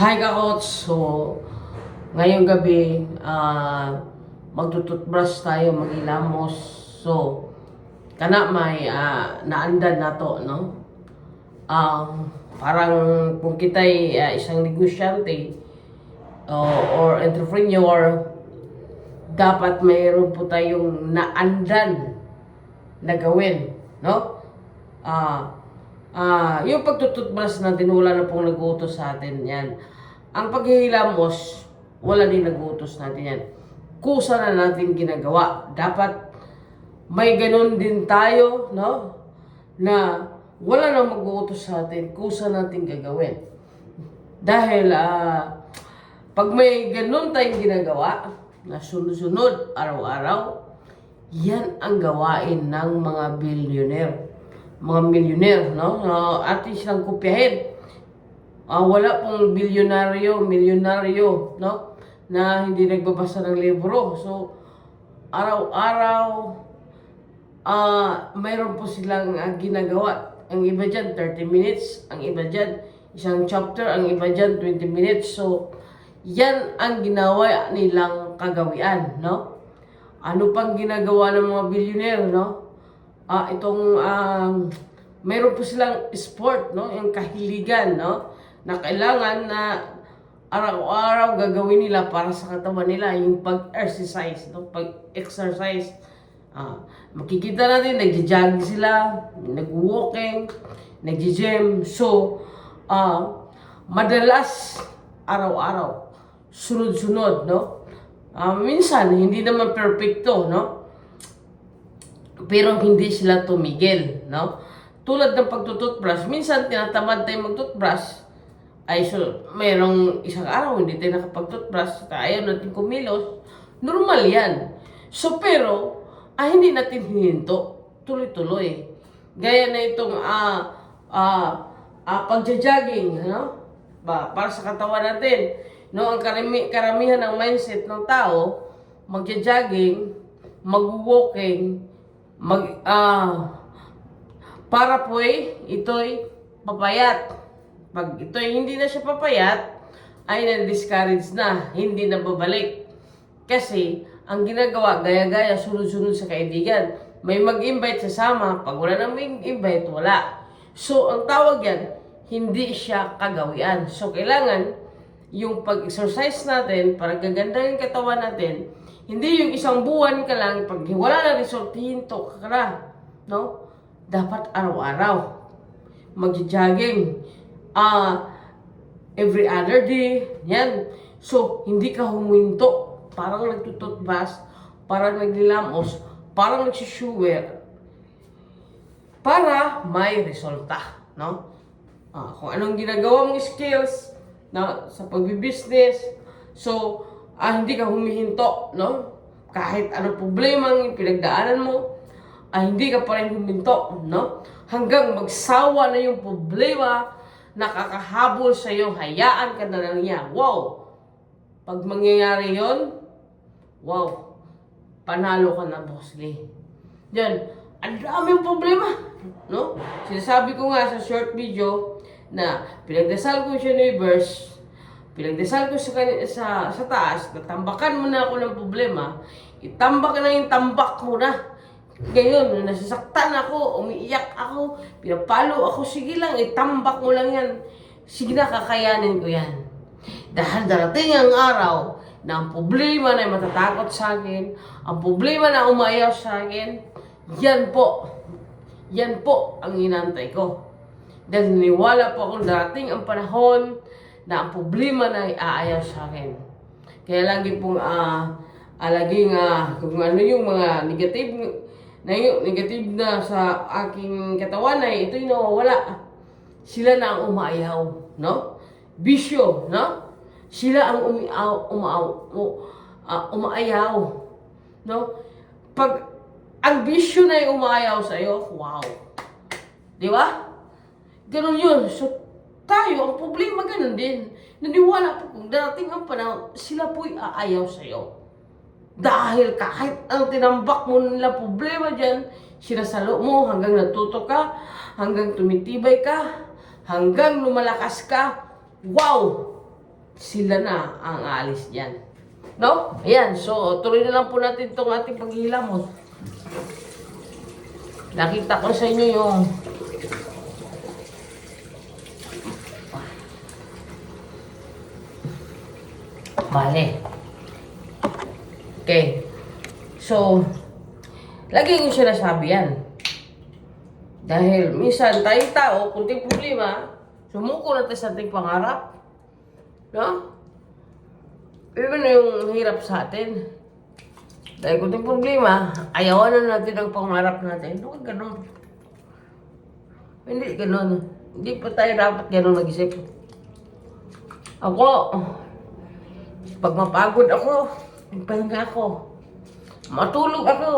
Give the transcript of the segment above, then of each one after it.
Hi ka-coach! So, ngayong gabi, magtututbrush tayo, magilamos. So, kana may naandan na to, no? Parang kung kita'y isang negosyante or entrepreneur, dapat mayroon po tayong naandan na gawin, no? Yung pagtututbrush natin, wala na pong nag-uutos sa atin yan. Ang paghihilamos, wala din nag-uutos natin yan. Kusa na natin ginagawa. Dapat may ganun din tayo, no? Na wala nang mag-uutos sa atin, kusa natin gagawin. Dahil pag may ganun tayong ginagawa, na sunod-sunod, araw-araw, yan ang gawain ng mga billionaire. Mga millionaire, no? Atin silang kopyahin. Wala pong milyonaryo, no? Na hindi nagbabasa ng libro. So, araw-araw, mayroon po silang ginagawa. Ang iba dyan, 30 minutes. Ang iba dyan, isang chapter. Ang iba dyan, 20 minutes. So, yan ang ginawa nilang kagawian, no? Ano pang ginagawa ng mga billionaire, no? Mayroon po silang sport, no? Yung kahiligan, no? Na kailangan na araw-araw gagawin nila para sa katawan nila, yung pag-exercise, no? Pag-exercise. Makikita natin, nagja-jogging sila, nag-walking, nag-gym. So, madalas, araw-araw, sunod-sunod, no? Minsan, hindi naman perfecto, no? Pero hindi sila tumigil, no? Tulad ng pagtututbrush, minsan tinatamad tayo magtutbrush, mayroong isang araw hindi tayo nakapagtutbrush, ayaw natin kumilos, normal yan. So pero, hindi natin hininto, tuloy-tuloy. Gaya na itong pagja-jogging, no? Para sa katawan natin, no? Ang karamihan ng mindset ng tao, magja-jogging, mag-walking, para po ito'y papayat. Pag ito'y hindi na siya papayat, ay na-discourage na, hindi na babalik. Kasi, ang ginagawa, gaya-gaya, sunod-sunod sa kaibigan. May mag-invite sasama, pag wala nang invite, wala. So, ang tawag yan, hindi siya kagawian. So, kailangan, yung pag-exercise natin, para gagandahin katawan natin, hindi yung isang buwan ka lang, pag wala na result, hinto ka na, no? Dapat araw-araw, mag-jogging, every other day, yan. So, hindi ka huminto, parang nagtututbrush, parang naglilamos, parang nagsushuwer, para may resulta, no? Kung anong ginagawa mong skills, na, sa pagbibusiness, so, hindi ka humihinto, no? Kahit ano problema ang pinagdaanan mo, hindi ka pa rin huminto, no? Hanggang magsawa na yung problema na kakahabol sa iyo, hayaan ka na lang niya. Wow! Pag mangyayari yon, wow! Panalo ka na, Boss Lee. Yan, ang daming problema, no? Sinasabi ko nga sa short video na pinagdasal ko siya ng universe, pinagdasal ko sa taas, natambakan mo na ako ng problema, itambak na yung tambak mo na. Ngayon, nasasaktan ako, umiiyak ako, pinapalo ako, sige lang, itambak mo lang yan. Sige na, kakayanin ko yan. Dahil darating ang araw na ang problema na matatakot sa akin, ang problema na umayaw sa akin, yan po ang inantay ko. Dahil niniwala po akong darating ang panahon na ang problema na aayaw sa akin. Kaya lagi pong, kung ano yung mga negative na sa aking katawan ay ito'y nawawala. Sila na ang umaayaw, no? Bisyo, no? Sila ang umaayaw, no? Pag ang bisyo na yung umaayaw sa iyo, wow. Di ba? Ganun yun. So, tayo, ang problema ganun din. Naniwala po kung darating ang panahon, sila po'y aayaw sa iyo. Dahil kahit ang tinambak mo nila problema dyan, sinasalo mo hanggang natuto ka, hanggang tumitibay ka, hanggang lumalakas ka, wow! sila na ang aalis dyan. No? Ayan, so tuloy na lang po natin itong ating paghihilamot. Nakita ko sa inyo yung bale. Okay. So, lagi ko sinasabi yan. Dahil minsan tayong tao, kunting problema, sumuko natin sa ating pangarap. No? Iba na yung hirap sa atin. Dahil kunting problema, ayawan na natin ang pangarap natin. Ano ka ganun? Hindi ganun. Hindi pa tayo dapat ganun mag-isip. Ako, pag mapagod ako, magpahinga ako. Matulog ako.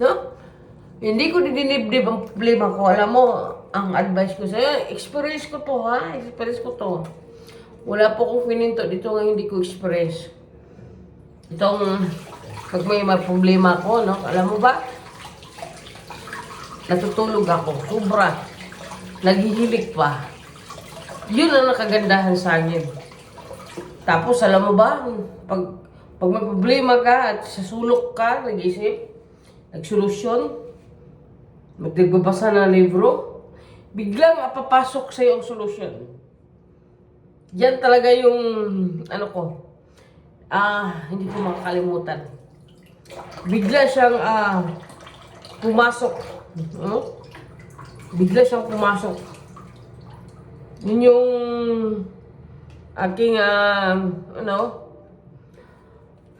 No? Hindi ko dinidibdib ang problema ko. Alam mo, ang advice ko sa'yo, experience ko to ha. Experience ko to. Wala po akong pininto dito nga hindi ko experience. Itong, pag may problema ko, no? Alam mo ba? Natutulog ako. Sobra. Naghihilik pa. Yun ang nakagandahan sa akin. Tapos, alam mo ba? Pag may problema ka at sa sulok ka, nag-isip, nagsolusyon, magdigbabasa ng libro, biglang papasok sa'yo ang solusyon. Yan talaga yung, ano ko, hindi ko makakalimutan. Bigla siyang pumasok. Bigla siyang pumasok. Yun yung aking,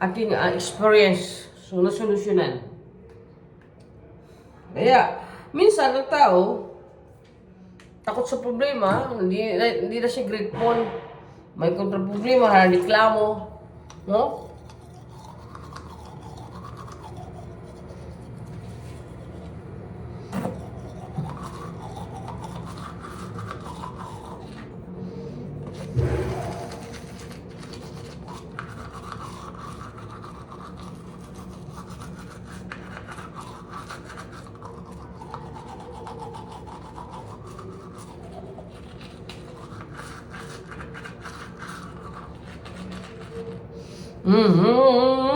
aking experience. So, nasolusyonan. Kaya, minsan ang tao, takot sa problema, hindi na siya grateful. May kontra problema, reklamo. No? Mm-hmm.